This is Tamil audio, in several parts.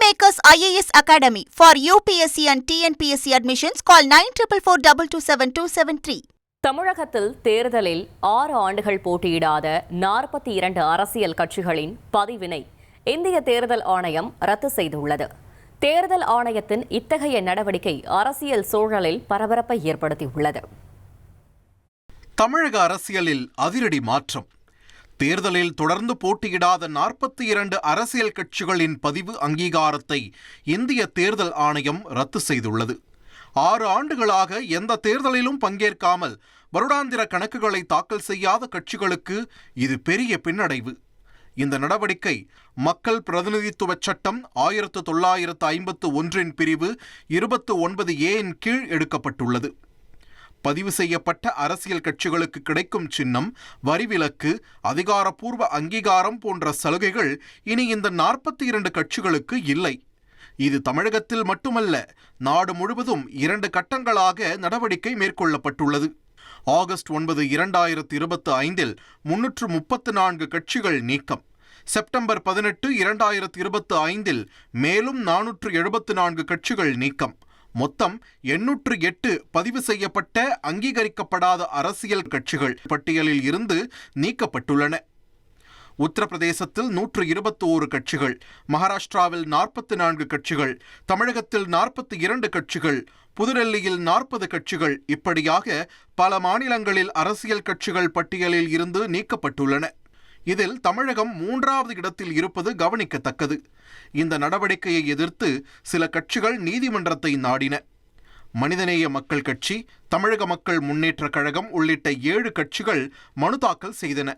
Kingmakers IAS Academy for UPSC and TNPSC admissions. Call 9442277273. தமிழகத்தில் தேர்தலில் 6 ஆண்டுகள் போட்டியிடாத 42 அரசியல் கட்சிகளின் பதிவினை இந்திய தேர்தல் ஆணையம் ரத்து செய்துள்ளது. தேர்தல் ஆணையத்தின் இத்தகைய நடவடிக்கை அரசியல் சூழலில் பரபரப்பை ஏற்படுத்தியுள்ளது. தமிழக அரசியலில் அதிரடி மாற்றம். தேர்தலில் தொடர்ந்து போட்டியிடாத 42 அரசியல் கட்சிகளின் பதிவு அங்கீகாரத்தை இந்திய தேர்தல் ஆணையம் ரத்து செய்துள்ளது. 6 ஆண்டுகளாக எந்த தேர்தலிலும் பங்கேற்காமல் வருடாந்திர கணக்குகளை தாக்கல் செய்யாத கட்சிகளுக்கு இது பெரிய பின்னடைவு. இந்த நடவடிக்கை மக்கள் பிரதிநிதித்துவ சட்டம் 1951 பிரிவு 29A கீழ் எடுக்கப்பட்டுள்ளது. பதிவு செய்யப்பட்ட அரசியல் கட்சிகளுக்கு கிடைக்கும் சின்னம், வரிவிலக்கு, அதிகாரப்பூர்வ அங்கீகாரம் போன்ற சலுகைகள் இனி இந்த 42 கட்சிகளுக்கு இல்லை. இது தமிழகத்தில் மட்டுமல்ல, நாடு முழுவதும் 2 கட்டங்களாக நடவடிக்கை மேற்கொள்ளப்பட்டுள்ளது. ஆகஸ்ட் 9, 2025 334 கட்சிகள் நீக்கம். செப்டம்பர் 18, 2025 மேலும் 474 கட்சிகள் நீக்கம். மொத்தம் 808 பதிவு செய்யப்பட்ட அங்கீகரிக்கப்படாத அரசியல் கட்சிகள் பட்டியலில் இருந்து நீக்கப்பட்டுள்ளன. உத்தரப்பிரதேசத்தில் 121 கட்சிகள், மகாராஷ்டிராவில் 44 கட்சிகள், தமிழகத்தில் 42 கட்சிகள், புதுடெல்லியில் 40 கட்சிகள், இப்படியாக பல மாநிலங்களில் அரசியல் கட்சிகள் பட்டியலில் இருந்து நீக்கப்பட்டுள்ளன. இதில் தமிழகம் 3வது இடத்தில் இருப்பது கவனிக்கத்தக்கது. இந்த நடவடிக்கையை எதிர்த்து சில கட்சிகள் நீதிமன்றத்தை நாடின. மனிதநேய மக்கள் கட்சி, தமிழக மக்கள் முன்னேற்றக் கழகம் உள்ளிட்ட 7 கட்சிகள் மனு தாக்கல் செய்தன.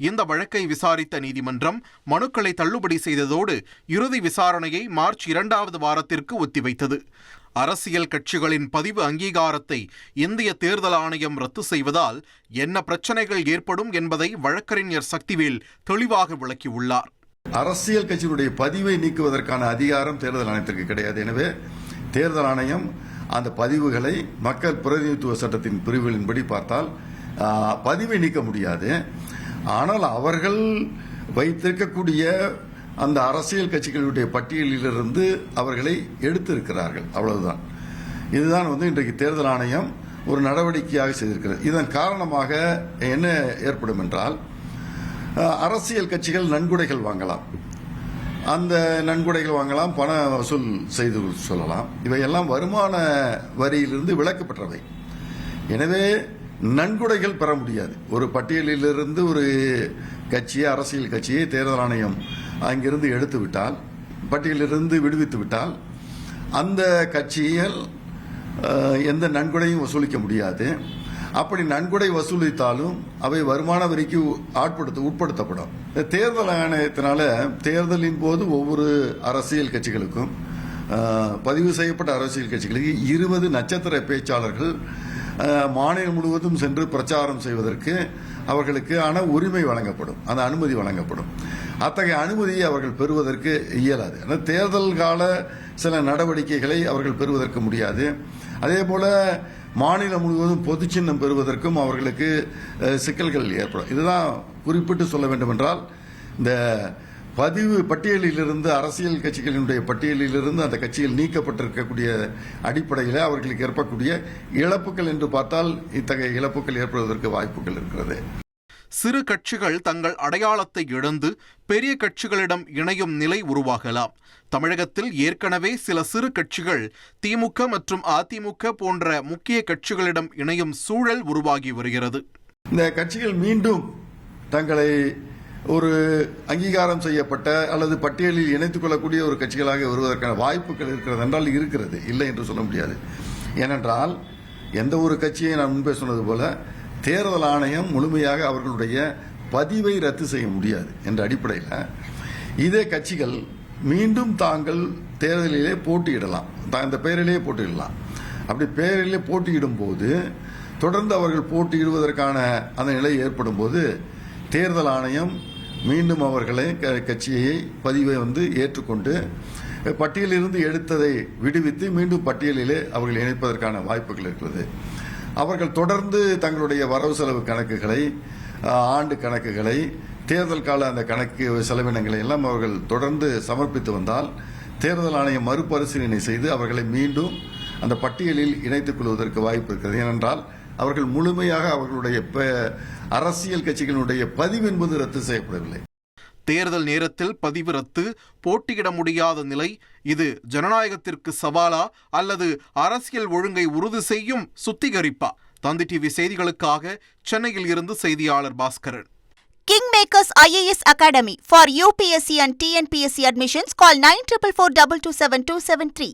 இந்த வழக்கை விசாரித்த நீதிமன்றம் மனுக்களை தள்ளுபடி செய்ததோடு இறுதி விசாரணையை மார்ச் 2வது வாரத்திற்கு ஒத்திவைத்தது. அரசியல் கட்சிகளின் பதிவு அங்கீகாரத்தை இந்திய தேர்தல் ஆணையம் ரத்து செய்வதால் என்ன பிரச்சனைகள் ஏற்படும் என்பதை வழக்கறிஞர் சக்திவேல் தெளிவாக விளக்கியுள்ளார். அரசியல் கட்சிகளுடைய பதிவை நீக்குவதற்கான அதிகாரம் தேர்தல் ஆணையத்திற்கு கிடையாது. எனவே தேர்தல் ஆணையம் அந்த பதிவுகளை மக்கள் பிரதிநிதித்துவ சட்டத்தின் பிரிவுகளின்படி பார்த்தால் பதிவை நீக்க முடியாது. ஆனால் அவர்கள் வைத்திருக்கக்கூடிய அந்த அரசியல் கட்சிகளுடைய பட்டியலிலிருந்து அவர்களை எடுத்திருக்கிறார்கள். அவ்வளவுதான். இதுதான் இன்றைக்கு தேர்தல் ஆணையம் ஒரு நடவடிக்கையாக செய்திருக்கிறது. இதன் காரணமாக என்ன ஏற்படும் என்றால், அரசியல் கட்சிகள் நன்கொடைகள் வாங்கலாம், அந்த நன்கொடைகள் வாங்கலாம், பண வசூல் செய்து சொல்லலாம். இவையெல்லாம் வருமான வரியிலிருந்து விலக்கு பெற்றவை. எனவே நன்கொடைகள் பெற முடியாது. ஒரு பட்டியலிலிருந்து ஒரு கட்சியை, அரசியல் கட்சியை தேர்தல் ஆணையம் அங்கிருந்து எடுத்து விட்டால், பட்டியலிலிருந்து விடுவித்து விட்டால், அந்த கட்சிகள் எந்த நன்கொடையும் வசூலிக்க முடியாது. அப்படி நன்கொடை வசூலித்தாலும் அவை வருமான வரிக்கு உட்படுத்தப்படும். தேர்தல் ஆணையத்தினால தேர்தலின் போது ஒவ்வொரு அரசியல் கட்சிகளுக்கும், பதிவு செய்யப்பட்ட அரசியல் கட்சிகளுக்கு 20 நட்சத்திர பேச்சாளர்கள் மாநிலம் முழுவதும் சென்று பிரச்சாரம் செய்வதற்கு அவர்களுக்கு உரிமை வழங்கப்படும், அந்த அனுமதி வழங்கப்படும். அத்தகைய அனுமதியை அவர்கள் பெறுவதற்கு இயலாது. தேர்தல் கால சில நடவடிக்கைகளை அவர்கள் பெறுவதற்கு முடியாது. அதே போல மாநிலம் முழுவதும் பொது சின்னம் பெறுவதற்கும் அவர்களுக்கு சிக்கல்கள் ஏற்படும். இதுதான் குறிப்பிட்டு சொல்ல வேண்டும் என்றால், இந்த பதிவு பட்டியலிலிருந்து, அரசியல் கட்சிகளினுடைய பட்டியலிலிருந்து அந்த கட்சிகள் நீக்கப்பட்டிருக்கக்கூடிய அடிப்படையில் அவர்களுக்கு ஏற்படக்கூடிய இழப்புகள் என்று பார்த்தால் இத்தகைய இழப்புகள் ஏற்படுவதற்கு வாய்ப்புகள் இருக்கிறது. சிறு கட்சிகள் தங்கள் அடையாளத்தை இழந்து பெரிய கட்சிகளிடம் இணையும் நிலை உருவாகலாம். தமிழகத்தில் ஏற்கனவே சில சிறு கட்சிகள் திமுக மற்றும் அதிமுக போன்ற முக்கிய கட்சிகளிடம் இணையும் சூழல் உருவாகி வருகிறது. இந்த கட்சிகள் மீண்டும் தங்களை ஒரு அங்கீகாரம் செய்யப்பட்ட அல்லது பட்டியலில் இணைத்துக் கொள்ளக்கூடிய ஒரு கட்சிகளாக வருவதற்கான வாய்ப்புகள் இருக்கிறது என்றால் இருக்கிறது, இல்லை என்று சொல்ல முடியாது. ஏனென்றால் எந்த ஒரு கட்சியை நான் முன்பே சொன்னது போல தேர்தல் ஆணையம் முழுமையாக அவர்களுடைய பதிவை ரத்து செய்ய முடியாது என்ற அடிப்படையில் இதே கட்சிகள் மீண்டும் தாங்கள் தேர்தலிலே போட்டியிடலாம், இந்த பெயரிலே போட்டியிடலாம். அப்படி பெயரிலே போட்டியிடும் போது தொடர்ந்து அவர்கள் போட்டியிடுவதற்கான அந்த நிலை ஏற்படும் போது தேர்தல் ஆணையம் மீண்டும் அவர்களை கட்சியை பதிவை ஏற்றுக்கொண்டு பட்டியலிலிருந்து எடுத்ததை விடுவித்து மீண்டும் பட்டியலிலே அவர்கள் இணைப்பதற்கான வாய்ப்புகள் இருக்கிறது. அவர்கள் தொடர்ந்து தங்களுடைய வரவு செலவு கணக்குகளை, ஆண்டு கணக்குகளை, தேர்தல் கால அந்த கணக்கு செலவினங்களை எல்லாம் அவர்கள் தொடர்ந்து சமர்ப்பித்து வந்தால் தேர்தல் ஆணையம் மறுபரிசீலனை செய்து அவர்களை மீண்டும் அந்த பட்டியலில் இணைத்துக் கொள்வதற்கு வாய்ப்பு இருக்கிறது. ஏனென்றால் அவர்கள் முழுமையாக அவர்களுடைய அரசியல் கட்சிகளுடைய பதிவு என்பது ரத்து செய்யப்படவில்லை. தேர்தல் நேரத்தில் பதிவு ரத்து, போட்டியிட முடியாத நிலை, இது ஜனநாயகத்திற்கு சவாலா அல்லது அரசியல் ஒழுங்கை உறுதி செய்யும் சுத்திகரிப்பா? தந்தி டிவி செய்திகளுக்காக சென்னையில் இருந்து செய்தியாளர் Bhaskaran. Kingmakers IAS Academy for UPSC and TNPSC admissions call 9444227273.